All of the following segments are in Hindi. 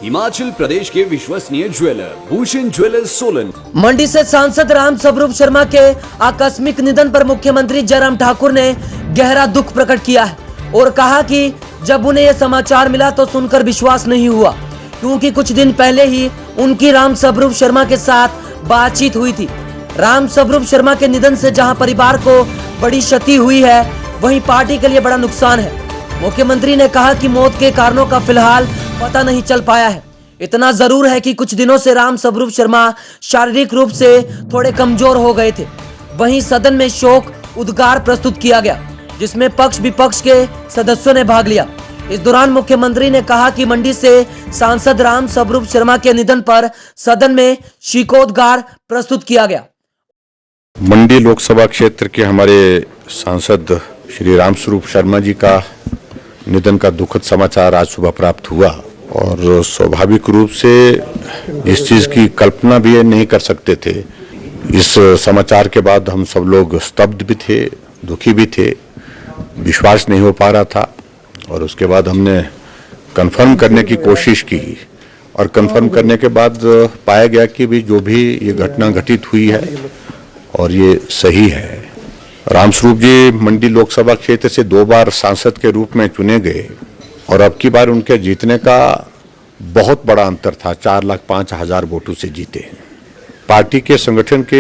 हिमाचल प्रदेश के विश्वसनीय ज्वेलर भूषण ज्वेलर्स सोलन। मंडी से सांसद राम स्वरूप शर्मा के आकस्मिक निधन पर मुख्यमंत्री जयराम ठाकुर ने गहरा दुख प्रकट किया है और कहा कि जब उन्हें यह समाचार मिला तो सुनकर विश्वास नहीं हुआ, क्योंकि कुछ दिन पहले ही उनकी राम स्वरूप शर्मा के साथ बातचीत हुई थी। राम स्वरूप शर्मा के निधन से जहां परिवार को बड़ी क्षति हुई है, वहीं पार्टी के लिए बड़ा नुकसान है। मुख्यमंत्री ने कहा कि मौत के कारणों का फिलहाल पता नहीं चल पाया है। इतना जरूर है कि कुछ दिनों से राम स्वरूप शर्मा शारीरिक रूप से थोड़े कमजोर हो गए थे। वहीं सदन में शोक उद्गार प्रस्तुत किया गया, जिसमें पक्ष विपक्ष के सदस्यों ने भाग लिया। इस दौरान मुख्यमंत्री ने कहा कि मंडी से सांसद राम स्वरूप शर्मा के निधन पर सदन में शोकोद्गार प्रस्तुत किया गया। मंडी लोकसभा क्षेत्र के हमारे सांसद श्री राम स्वरूप शर्मा जी का निधन का दुखद समाचार आज सुबह प्राप्त हुआ और स्वाभाविक रूप से इस चीज की कल्पना भी नहीं कर सकते थे। इस समाचार के बाद हम सब लोग स्तब्ध भी थे, दुखी भी थे, विश्वास नहीं हो पा रहा था। और उसके बाद हमने कंफर्म करने की कोशिश की और कंफर्म करने के बाद पाया गया कि भी जो भी ये घटना घटित हुई है और ये सही है। राम स्वरूप जी मंडी लोकसभा क्षेत्र से 2 बार सांसद के रूप में चुने गए और अब की बार उनके जीतने का बहुत बड़ा अंतर था, 4,05,000 वोटों से जीते। पार्टी के संगठन के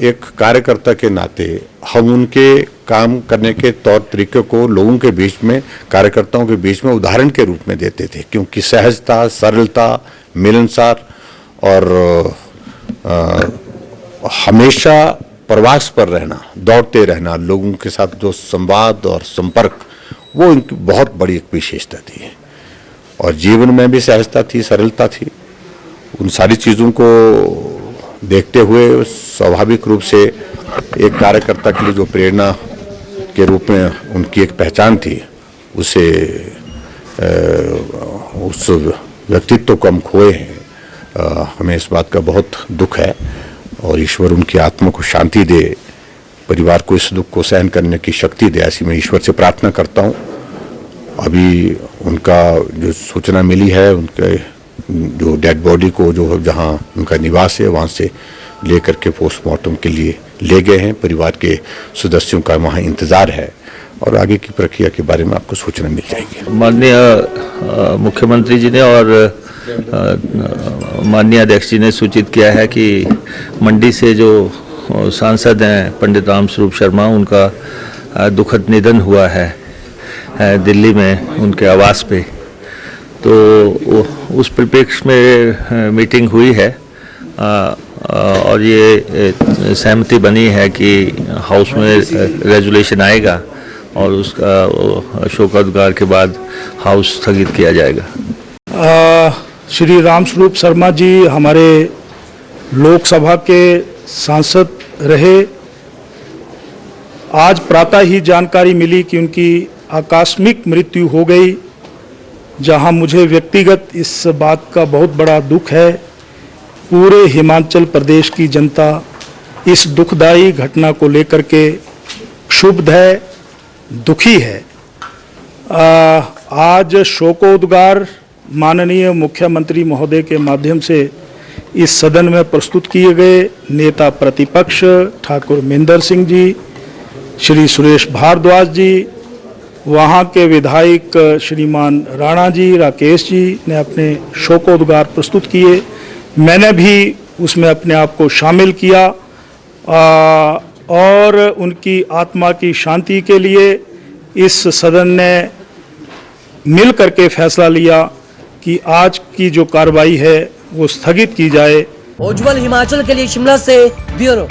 एक कार्यकर्ता के नाते हम उनके काम करने के तौर तरीके को लोगों के बीच में, कार्यकर्ताओं के बीच में उदाहरण के रूप में देते थे, क्योंकि सहजता, सरलता, मिलनसार और हमेशा प्रवास पर रहना, दौड़ते रहना, लोगों के साथ जो संवाद और संपर्क, वो इनकी बहुत बड़ी एक विशेषता थी। और जीवन में भी सहजता थी, सरलता थी। उन सारी चीज़ों को देखते हुए स्वाभाविक रूप से एक कार्यकर्ता के लिए जो प्रेरणा के रूप में उनकी एक पहचान थी, उस व्यक्तित्व को हम खोए हैं। हमें इस बात का बहुत दुख है और ईश्वर उनकी आत्मा को शांति दे, परिवार को इस दुख को सहन करने की शक्ति दे, ऐसी मैं ईश्वर से प्रार्थना करता हूँ। अभी उनका जो सूचना मिली है, उनके जो डेड बॉडी को जो जहाँ उनका निवास है वहाँ से ले करके पोस्टमार्टम के लिए ले गए हैं। परिवार के सदस्यों का वहाँ इंतज़ार है और आगे की प्रक्रिया के बारे में आपको सूचना मिल जाएगी। माननीय मुख्यमंत्री जी ने और माननीय अध्यक्ष जी ने सूचित किया है कि मंडी से जो सांसद हैं पंडित राम स्वरूप शर्मा, उनका दुखद निधन हुआ है दिल्ली में उनके आवास पे। तो उस परिप्रेक्ष्य में मीटिंग हुई है और ये सहमति बनी है कि हाउस में रेजोल्यूशन आएगा और उसका शोकोद्गार के बाद हाउस स्थगित किया जाएगा। श्री राम स्वरूप शर्मा जी हमारे लोकसभा के सांसद रहे। आज प्रातः ही जानकारी मिली कि उनकी आकस्मिक मृत्यु हो गई, जहां मुझे व्यक्तिगत इस बात का बहुत बड़ा दुख है। पूरे हिमाचल प्रदेश की जनता इस दुखदायी घटना को लेकर के क्षुब्ध है, दुखी है। आज शोकोद्गार माननीय मुख्यमंत्री महोदय के माध्यम से इस सदन में प्रस्तुत किए गए। नेता प्रतिपक्ष ठाकुर महेंद्र सिंह जी, श्री सुरेश भारद्वाज जी, वहाँ के विधायक श्रीमान राणा जी, राकेश जी ने अपने शोकोद्गार प्रस्तुत किए। मैंने भी उसमें अपने आप को शामिल किया और उनकी आत्मा की शांति के लिए इस सदन ने मिल करके फैसला लिया कि आज की जो कार्रवाई है वो स्थगित की जाए। उज्जवल हिमाचल के लिए शिमला से ब्यूरो।